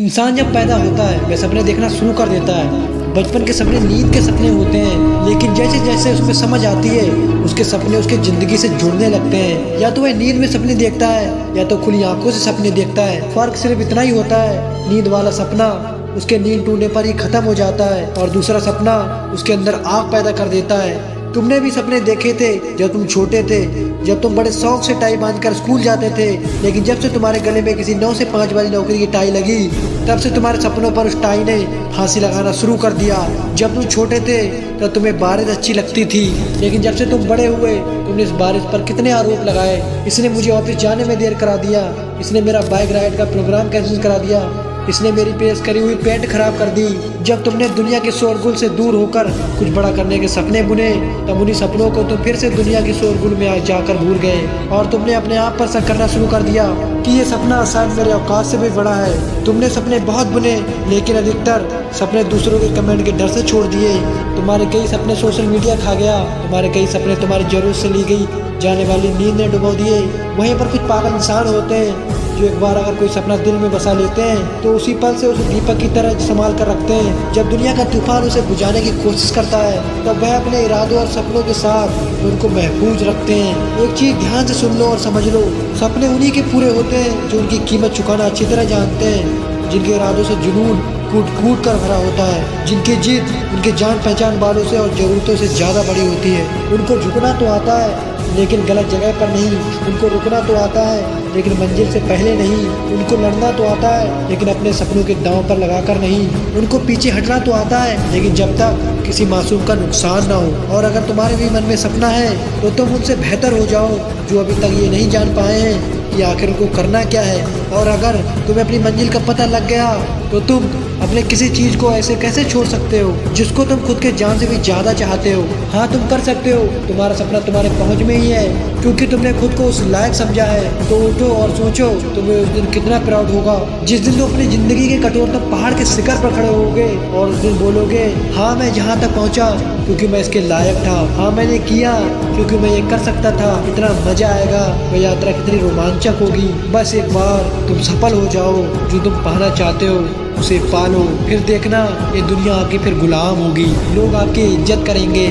इंसान जब पैदा होता है वह सपने देखना शुरू कर देता है। बचपन के सपने नींद के सपने होते हैं, लेकिन जैसे जैसे उसमें समझ आती है उसके सपने उसके जिंदगी से जुड़ने लगते हैं। या तो वह नींद में सपने देखता है या तो खुली आंखों से सपने देखता है। फर्क सिर्फ इतना ही होता है, नींद वाला सपना उसके नींद टूटने पर ही खत्म हो जाता है और दूसरा सपना उसके अंदर आग पैदा कर देता है। तुमने भी सपने देखे थे जब तुम छोटे थे, जब तुम बड़े शौक से टाई बांधकर स्कूल जाते थे, लेकिन जब से तुम्हारे गले में किसी 9 से 5 वाली नौकरी की टाई लगी तब से तुम्हारे सपनों पर उस टाई ने फांसी लगाना शुरू कर दिया। जब तुम छोटे थे तब तुम्हें बारिश अच्छी लगती थी, लेकिन जब से तुम बड़े हुए तुमने इस बारिश पर कितने आरोप लगाए। इसने मुझे ऑफिस जाने में देर करा दिया, इसने मेरा बाइक राइड का प्रोग्राम कैंसिल करा दिया, इसने मेरी प्रेस करी हुई पेंट खराब कर दी। जब तुमने दुनिया के शोरगुल से दूर होकर कुछ बड़ा करने के सपने बुने तब उन्हीं सपनों को तुम फिर से दुनिया के शोरगुल में जाकर भूल गए और तुमने अपने आप पर शक करना शुरू कर दिया कि ये सपना शायद मेरे औकात से भी बड़ा है। तुमने सपने बहुत बुने, लेकिन अधिकतर सपने दूसरों के कमेंट के डर से छोड़ दिए। तुम्हारे कई सपने सोशल मीडिया खा गया, तुम्हारे कई सपने तुम्हारी जरूरत से ली गई जाने वाली नींद ने डुबो दिए। वहीं पर कुछ पागल इंसान होते हैं जो एक बार अगर कोई सपना दिल में बसा लेते हैं तो उसी पल से उसे दीपक की तरह संभाल कर रखते हैं। जब दुनिया का तूफान उसे बुझाने की कोशिश करता है तब वह अपने इरादों और सपनों के साथ उनको महफूज रखते हैं। एक चीज ध्यान से सुन लो और समझ लो, सपने उन्हीं के पूरे होते हैं जो उनकी कीमत चुकाना अच्छी तरह जानते हैं, जिनके इरादों से जुनून कूट कूट कर भरा होता है, जिनकी जीत उनके जान पहचान वालों से और जरूरतों से ज्यादा बड़ी होती है। उनको झुकना तो आता है लेकिन गलत जगह पर नहीं, उनको रुकना तो आता है लेकिन मंजिल से पहले नहीं, उनको लड़ना तो आता है लेकिन अपने सपनों के दांव पर लगाकर नहीं, उनको पीछे हटना तो आता है लेकिन जब तक किसी मासूम का नुकसान ना हो। और अगर तुम्हारे भी मन में सपना है तो तुम उनसे बेहतर हो जाओ जो अभी तक ये नहीं जान पाए हैं कि आखिर उनको करना क्या है। और अगर तुम्हें अपनी मंजिल का पता लग गया तो तुम अपने किसी चीज को ऐसे कैसे छोड़ सकते हो जिसको तुम खुद के जान से भी ज्यादा चाहते हो। हाँ, तुम कर सकते हो, तुम्हारा सपना तुम्हारे पहुंच में ही है क्योंकि तुमने खुद को उस लायक समझा है। तो उठो और सोचो तुम्हें उस दिन कितना प्राउड होगा जिस दिन तुम अपनी जिंदगी के कठोरतम पहाड़ के शिखर पर खड़े होगे और उस दिन बोलोगे, हाँ मैं जहाँ तक पहुँचा क्योंकि मैं इसके लायक था, हाँ मैंने किया क्योंकि मैं ये कर सकता था। इतना मजा आएगा, वह यात्रा कितनी रोमांचक होगी। बस एक बार तुम सफल हो जाओ, जो तुम पाना चाहते हो उसे पालो, फिर देखना ये दुनिया आपकी फिर गुलाम होगी, लोग आपकी इज्जत करेंगे।